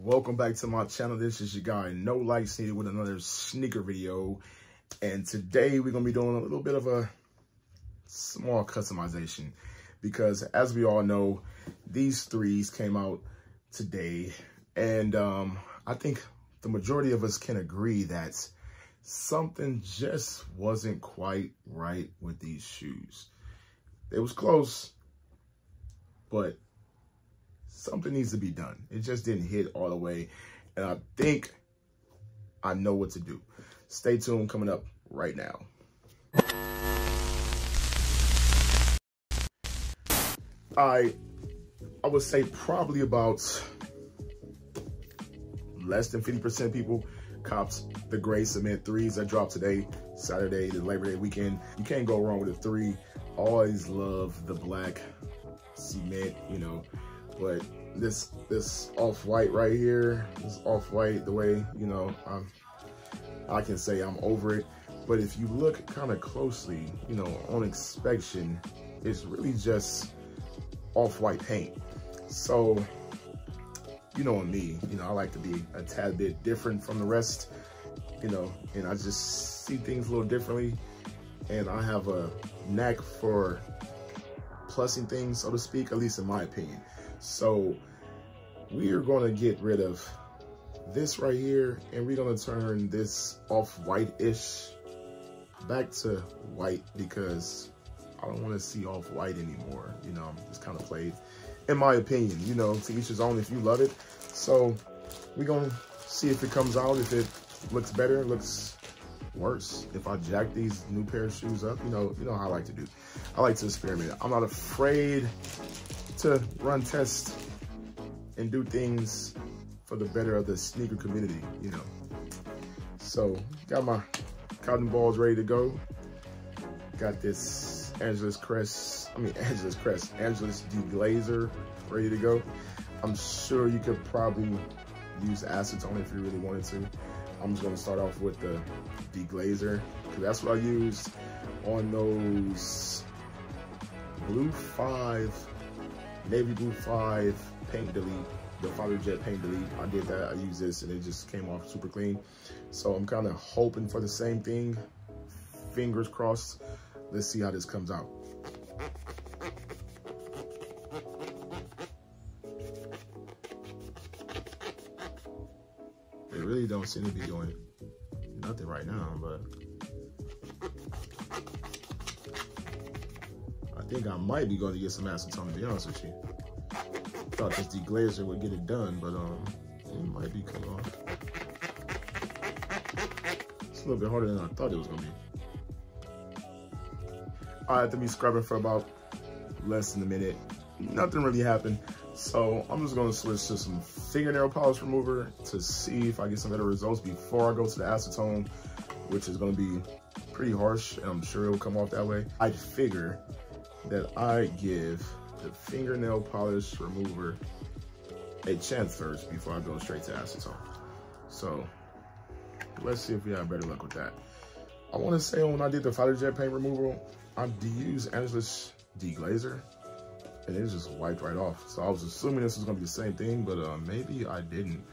Welcome back to my channel. This is your guy No Likes Needed with another sneaker video, and today we're gonna be doing a little bit of a small customization because, as we all know, these threes came out today, and I think the majority of us can agree that something just wasn't quite right with these shoes. It was close, but something needs to be done. It just didn't hit all the way, and I think I know what to do. Stay tuned, coming up right now. I would say probably about less than 50% people copped the gray cement threes that dropped today, Saturday, the Labor Day weekend. You can't go wrong with a three. Always love the black cement, you know, but this off-white right here, this off-white, the way, you know, I can say I'm over it. But if you look kind of closely, you know, on inspection, it's really just off-white paint. So, you know me, you know, I like to be a tad bit different from the rest, you know, and I just see things a little differently. And I have a knack for plussing things, so to speak, at least in my opinion. So we are going to get rid of this right here, and we're going to turn this off-white-ish back to white because I don't want to see off-white anymore. You know, it's kind of played, in my opinion, you know, to each his own if you love it. So we're going to see if it comes out, if it looks better, looks worse, if I jack these new pair of shoes up. You know how I like to do. I like to experiment. I'm not afraid to run tests and do things for the better of the sneaker community, you know. So got my cotton balls ready to go. Got this Angelus Deglazer ready to go. I'm sure you could probably use acetone if you really wanted to. I'm just gonna start off with the Deglazer because that's what I used on those Blue 5, Navy Blue 5 paint delete, the Fighter Jet paint delete. I did that, I used this, and it just came off super clean. So I'm kind of hoping for the same thing. Fingers crossed. Let's see how this comes out. They really don't seem to be doing nothing right now, but I think I might be going to get some acetone, to be honest with you. Thought this Deglazer would get it done, but it might be coming off. It's a little bit harder than I thought it was gonna be. I had to be scrubbing for about less than a minute. Nothing really happened. So I'm just gonna switch to some fingernail polish remover to see if I get some better results before I go to the acetone, which is gonna be pretty harsh, and I'm sure it'll come off that way. I'd figure that I give the fingernail polish remover a chance first before I go straight to acetone. So let's see if we have better luck with that. I wanna say when I did the Fighter Jet paint removal, I used Angelus Deglazer, and it just wiped right off. So I was assuming this was gonna be the same thing, but maybe I didn't.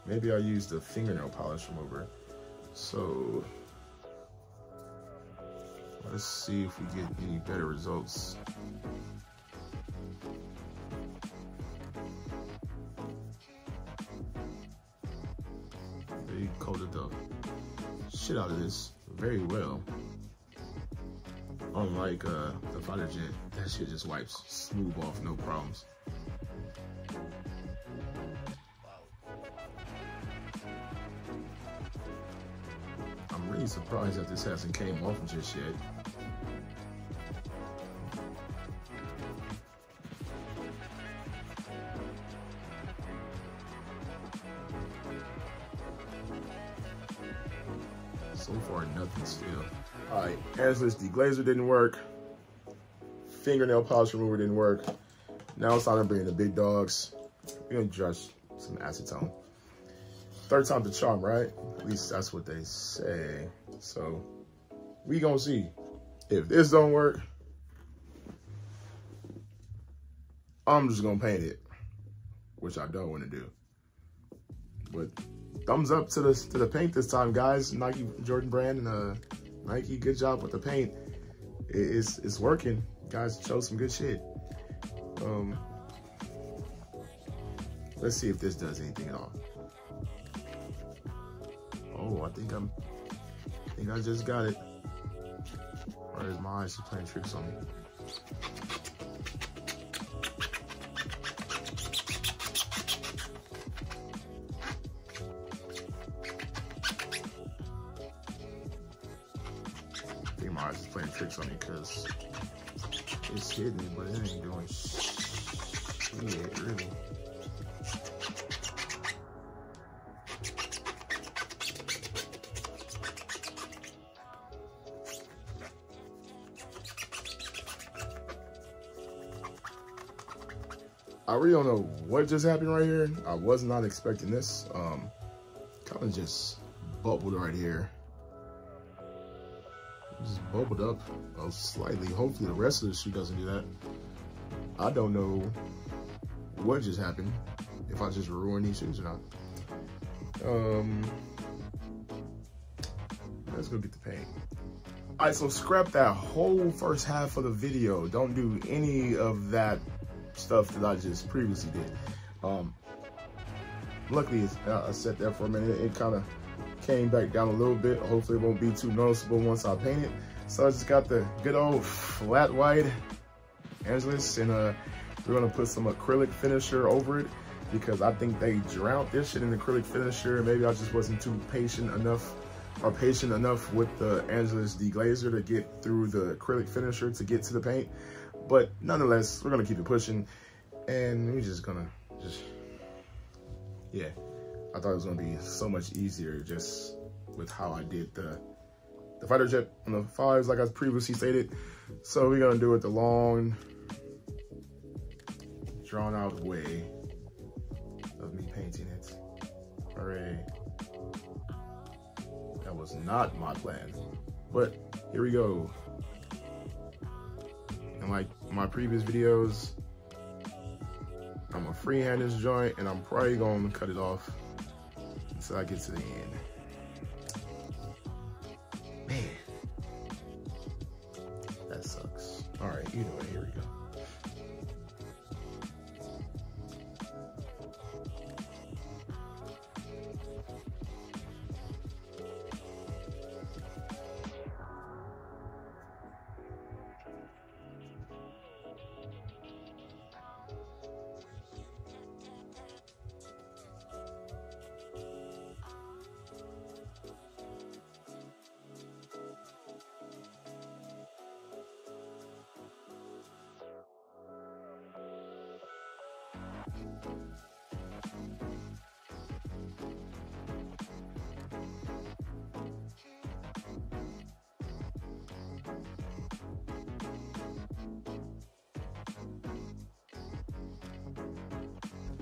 Maybe I used the fingernail polish remover. So let's see if we get any better results. They coated the shit out of this very well. Unlike the Fighter Jet, that shit just wipes smooth off, no problems. I'm really surprised that this hasn't came off just yet. So far, nothing still. All right, Angelus Deglazer didn't work. Fingernail polish remover didn't work. Now it's time to bring in the big dogs. We're gonna brush some acetone. Third time's the charm, right? At least that's what they say. So we gonna see. If this don't work, I'm just gonna paint it, which I don't want to do. But thumbs up to the paint this time, guys. Nike Jordan brand and Nike, good job with the paint. It's working. Guys show some good shit. Let's see if this does anything at all. Oh, I think I just got it. Or is my eyes just playing tricks on me? I think my eyes is playing tricks on me because it's hidden, but it ain't doing shit, really. I really don't know what just happened right here. I was not expecting this. Kind of just bubbled right here. Just bubbled up slightly. Hopefully the rest of the shoe doesn't do that. I don't know what just happened. If I just ruined these shoes or not. Let's go get the paint. All right, so scrap that whole first half of the video. Don't do any of that stuff that I just previously did. Luckily, I sat there for a minute. It kind of came back down a little bit. Hopefully it won't be too noticeable once I paint it. So I just got the good old flat white Angelus, and we're gonna put some acrylic finisher over it because I think they drowned this shit in acrylic finisher. Maybe I just wasn't too patient enough with the Angelus deglazer to get through the acrylic finisher to get to the paint. But nonetheless, we're gonna keep it pushing, and we're just gonna yeah. I thought it was gonna be so much easier just with how I did the fighter jet on the 5s, like I previously stated. So we're gonna do it the long, drawn out way of me painting it. Hooray. That was not my plan, but here we go. And like my previous videos, I'm gonna freehand this joint, and I'm probably gonna cut it off until I get to the end. Man, that sucks. All right, either way, here we go.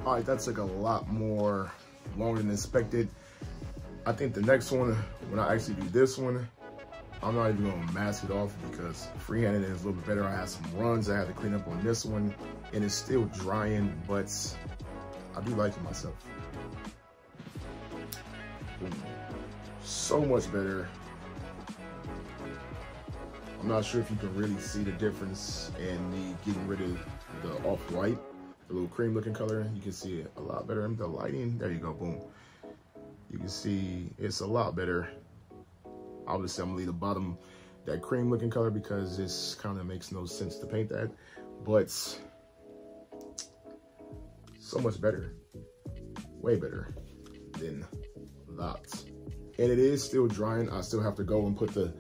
All right, that took a lot more longer than expected. I think the next one, when I actually do this one, I'm not even gonna mask it off because freehanding is a little bit better. I had some runs I had to clean up on this one, and it's still drying, but I do like it myself. So much better. I'm not sure if you can really see the difference in me getting rid of the off-white, the little cream looking color. You can see it a lot better in the lighting. There you go, boom. You can see it's a lot better. Obviously, I'm gonna leave the bottom that cream looking color because this kind of makes no sense to paint that, but so much better, way better than that. And it is still drying. I still have to go and put the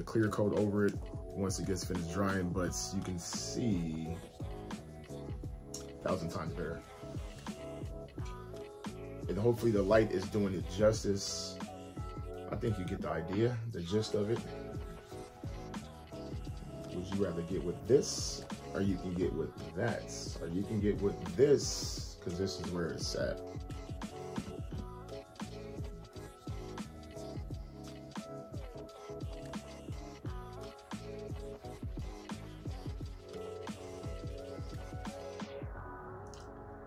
clear coat over it once it gets finished drying, but you can see 1,000 times better. And hopefully the light is doing it justice. I think you get the idea, the gist of it. Would you rather get with this, or you can get with that, or you can get with this, because this is where it's at.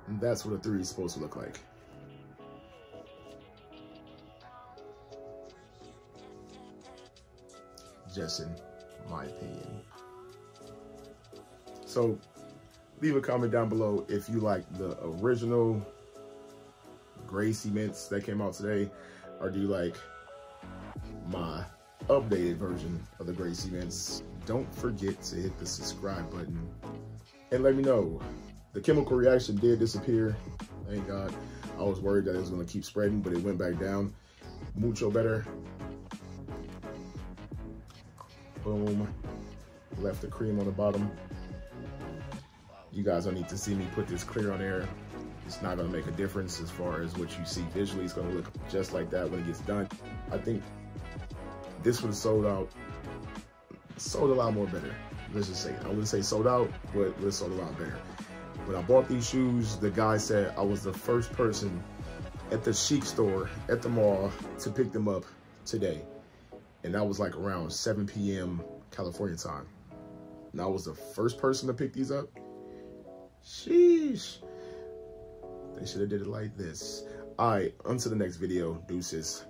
And that's what a 3 is supposed to look like. just in my opinion. So leave a comment down below if you like the original gray cements that came out today, or do you like my updated version of the gray cements. Don't forget to hit the subscribe button and let me know. The chemical reaction did disappear, thank God. I was worried that it was gonna keep spreading, but it went back down. Mucho better. Boom. Left the cream on the bottom. You guys don't need to see me put this clear on there. It's not gonna make a difference as far as what you see visually. It's gonna look just like that when it gets done. I think this one sold a lot more better. Let's just say, I wouldn't say sold out, but it sold a lot better. When I bought these shoes, the guy said I was the first person at the Chic store at the mall to pick them up today. And that was like around 7 p.m. California time. And I was the first person to pick these up. Sheesh. They should have did it like this. All right, on to the next video. Deuces.